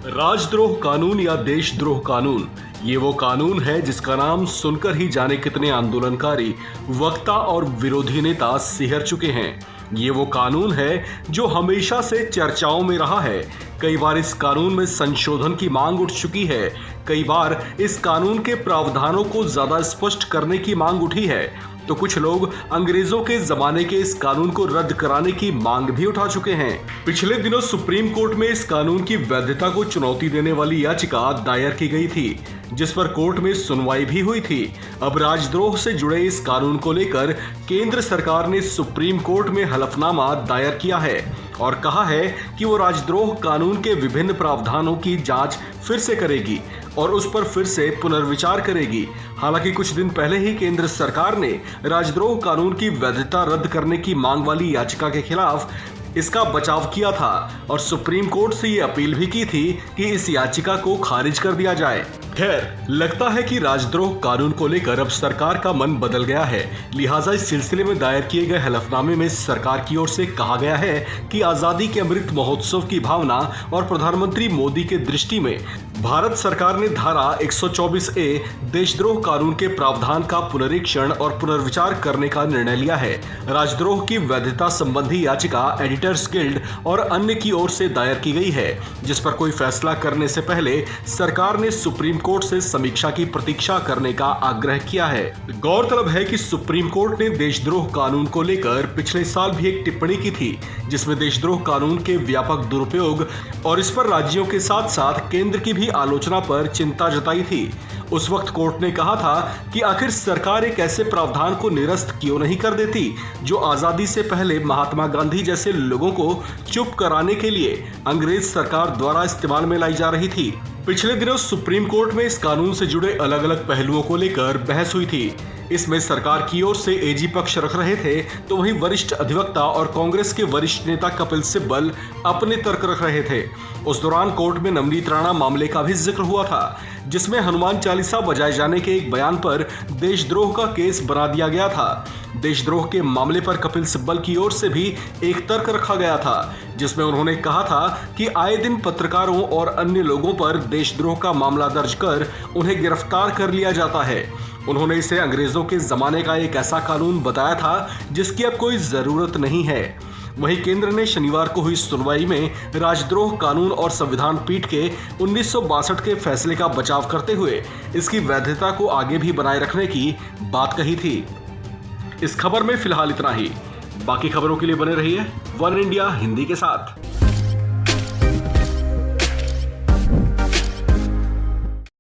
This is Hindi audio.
राजद्रोह कानून या देशद्रोह कानून, ये वो कानून है जिसका नाम सुनकर ही जाने कितने आंदोलनकारी, वक्ता और विरोधी नेता सिहर चुके हैं। ये वो कानून है जो हमेशा से चर्चाओं में रहा है। कई बार इस कानून में संशोधन की मांग उठ चुकी है। कई बार इस कानून के प्रावधानों को ज्यादा स्पष्ट करने की मांग उठी है, तो कुछ लोग अंग्रेजों के जमाने के इस कानून को रद्द कराने की मांग भी उठा चुके हैं। पिछले दिनों सुप्रीम कोर्ट में इस कानून की वैधता को चुनौती देने वाली याचिका दायर की गई थी, जिस पर कोर्ट में सुनवाई भी हुई थी। अब राजद्रोह से जुड़े इस कानून को लेकर केंद्र सरकार ने सुप्रीम कोर्ट में हलफनामा दायर किया है और कहा है कि वो राजद्रोह कानून के विभिन्न प्रावधानों की जांच फिर से करेगी और उस पर फिर से पुनर्विचार करेगी। हालांकि कुछ दिन पहले ही केंद्र सरकार ने राजद्रोह कानून की वैधता रद्द करने की मांग वाली याचिका के खिलाफ इसका बचाव किया था और सुप्रीम कोर्ट से ये अपील भी की थी कि इस याचिका को खारिज कर दिया जाए। खैर, लगता है कि राजद्रोह कानून को लेकर अब सरकार का मन बदल गया है। लिहाजा इस सिलसिले में दायर किए गए हलफनामे में सरकार की ओर से कहा गया है कि आजादी के अमृत महोत्सव की भावना और प्रधानमंत्री मोदी के दृष्टि में भारत सरकार ने धारा 124A देशद्रोह कानून के प्रावधान का पुनरीक्षण और पुनर्विचार करने का निर्णय लिया है। राजद्रोह की वैधता संबंधी याचिका एडिटर्स गिल्ड और अन्य की ओर से दायर की गई है, जिस पर कोई फैसला करने से पहले सरकार ने सुप्रीम कोर्ट से समीक्षा की प्रतीक्षा करने का आग्रह किया है। गौरतलब है कि सुप्रीम कोर्ट ने देशद्रोह कानून को लेकर पिछले साल भी एक टिप्पणी की थी, जिसमें देशद्रोह कानून के व्यापक दुरुपयोग और इस पर राज्यों के साथ साथ केंद्र की भी आलोचना पर चिंता जताई थी। उस वक्त कोर्ट ने कहा था कि आखिर सरकार एक ऐसे प्रावधान को निरस्त क्यों नहीं कर देती जो आजादी से पहले महात्मा गांधी जैसे लोगों को चुप कराने के लिए अंग्रेज सरकार द्वारा इस्तेमाल में लाई जा रही थी। पिछले दिनों सुप्रीम कोर्ट में इस कानून से जुड़े अलग अलग पहलुओं को लेकर बहस हुई थी। इसमें सरकार की ओर से एजी पक्ष रख रहे थे, तो वहीं वरिष्ठ अधिवक्ता और कांग्रेस के वरिष्ठ नेता कपिल सिब्बल अपने तर्क रख रहे थे। उस दौरान कोर्ट में नवनीत राणा मामले का भी जिक्र हुआ था, जिसमें हनुमान चालीसा बजाए जाने के एक बयान पर देशद्रोह का केस बना दिया गया था। देशद्रोह के मामले पर कपिल सिब्बल की ओर से भी एक तर्क रखा गया था, जिसमें उन्होंने कहा था कि आए दिन पत्रकारों और अन्य लोगों पर देशद्रोह का मामला दर्ज कर उन्हें गिरफ्तार कर लिया जाता है। उन्होंने इसे अंग्रेजों के जमाने का एक ऐसा कानून बताया था जिसकी अब कोई जरूरत नहीं है। वहीं केंद्र ने शनिवार को हुई सुनवाई में राजद्रोह कानून और संविधान पीठ के 1962 के फैसले का बचाव करते हुए इसकी वैधता को आगे भी बनाए रखने की बात कही थी। इस खबर में फिलहाल इतना ही। बाकी खबरों के लिए बने रहिए वन इंडिया हिंदी के साथ।